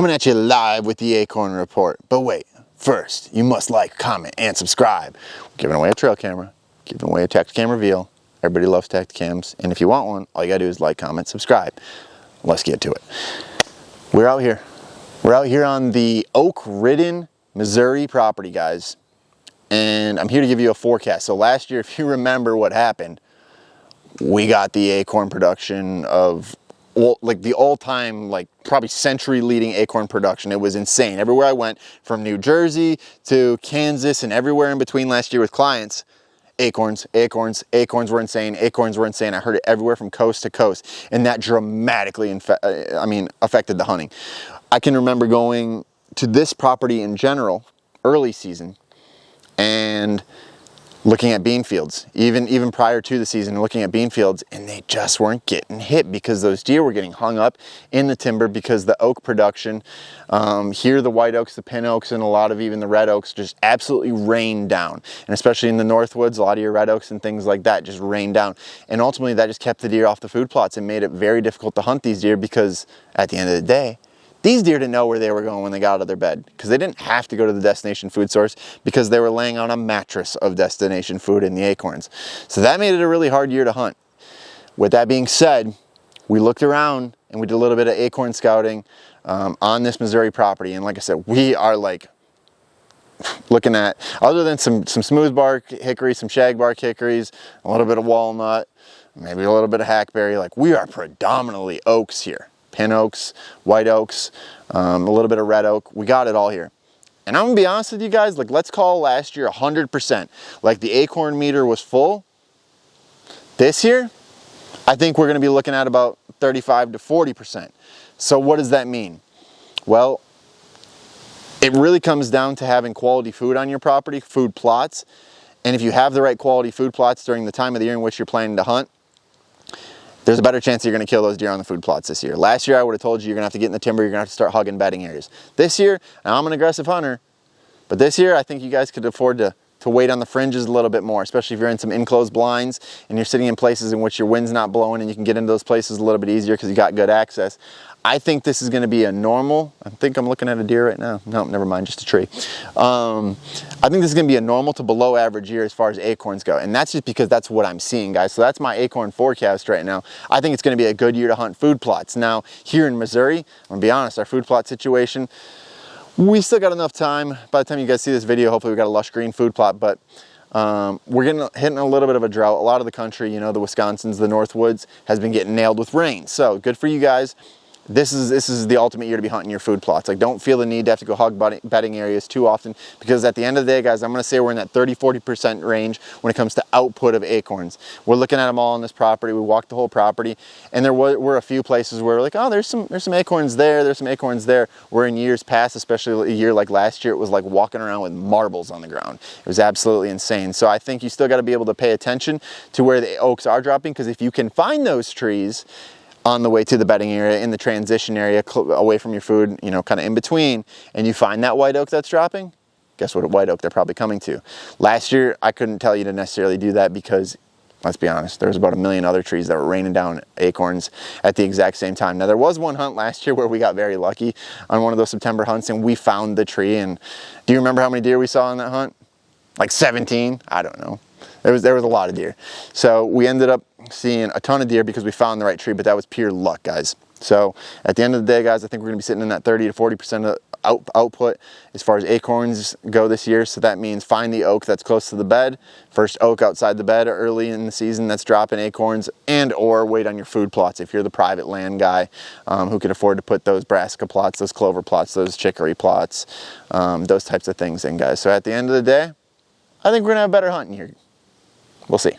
Coming at you live with the Acorn Report. But wait, first, you must like, comment, and subscribe. We're giving away a trail camera, giving away a Tacticam reveal. Everybody loves Tacticams, and if you want one, all you gotta do is like, comment, subscribe. Let's get to it. We're out here. We're out here on the oak-ridden Missouri property, guys. And I'm here to give you a forecast. So last year, if you remember what happened, we got the Acorn production of the all-time, probably century-leading Acorn production. It was insane. Everywhere I went, from New Jersey to Kansas and everywhere in between last year with clients, acorns, acorns, acorns were insane. Acorns were insane. I heard it everywhere from coast to coast, and that dramatically affected the hunting. I can remember going to this property in general, early season, and looking at bean fields, even prior to the season, looking at bean fields, and they just weren't getting hit because those deer were getting hung up in the timber because the oak production, here the white oaks, the pin oaks, and a lot of even the red oaks just absolutely rained down. And especially in the Northwoods, a lot of your red oaks and things like that just rained down. And ultimately that just kept the deer off the food plots and made it very difficult to hunt these deer because at the end of the day, these deer didn't know where they were going when they got out of their bed because they didn't have to go to the destination food source because they were laying on a mattress of destination food in the acorns. So that made it a really hard year to hunt. With that being said, we looked around and we did a little bit of acorn scouting on this Missouri property. And like I said, we are looking at, other than some smooth bark hickory, some shag bark hickories, a little bit of walnut, maybe a little bit of hackberry, we are predominantly oaks here. Pin oaks, white oaks, a little bit of red oak. We got it all here. And I'm gonna be honest with you guys, let's call last year 100%. The acorn meter was full. This year, I think we're gonna be looking at about 35 to 40%. So what does that mean? Well, it really comes down to having quality food on your property, food plots. And if you have the right quality food plots during the time of the year in which you're planning to hunt, there's a better chance you're going to kill those deer on the food plots this year. Last year, I would have told you you're going to have to get in the timber, you're going to have to start hugging bedding areas. This year, now I'm an aggressive hunter, but this year I think you guys could afford to wait on the fringes a little bit more, especially if you're in some enclosed blinds and you're sitting in places in which your wind's not blowing and you can get into those places a little bit easier because you got good access. I think this is going to be a normal, I think I'm looking at a deer right now. No, never mind, just a tree. I think this is going to be a normal to below average year as far as acorns go. And that's just because that's what I'm seeing, guys. So that's my acorn forecast right now. I think it's going to be a good year to hunt food plots. Now, here in Missouri, I'm going to be honest, our food plot situation, we still got enough time. By the time you guys see this video, hopefully we got a lush green food plot, but we're hitting a little bit of a drought. A lot of the country, the Wisconsins, the Northwoods, has been getting nailed with rain. So good for you guys. This is the ultimate year to be hunting your food plots. Don't feel the need to have to go hog bedding areas too often because at the end of the day, guys, I'm going to say we're in that 30-40% range when it comes to output of acorns. We're looking at them all on this property. We walked the whole property, and there were a few places where we're like, oh, there's some acorns there, there's some acorns there. Where in years past, especially a year like last year, it was like walking around with marbles on the ground. It was absolutely insane. So I think you still got to be able to pay attention to where the oaks are dropping, because if you can find those trees on the way to the bedding area, in the transition area, away from your food, kind of in between, and you find that white oak that's dropping, guess what white oak they're probably coming to. Last year, I couldn't tell you to necessarily do that because, let's be honest, there was about 1 million other trees that were raining down acorns at the exact same time. Now, there was one hunt last year where we got very lucky on one of those September hunts, and we found the tree. And do you remember how many deer we saw on that hunt? 17? I don't know. There was a lot of deer. So we ended up seeing a ton of deer because we found the right tree, but that was pure luck, guys. So at the end of the day, guys, I think we're going to be sitting in that 30 to 40% of output as far as acorns go this year. So that means find the oak that's close to the bed, first oak outside the bed early in the season that's dropping acorns, and or wait on your food plots if you're the private land guy who can afford to put those brassica plots, those clover plots, those chicory plots, those types of things in, guys. So at the end of the day, I think we're going to have a better hunting here. We'll see.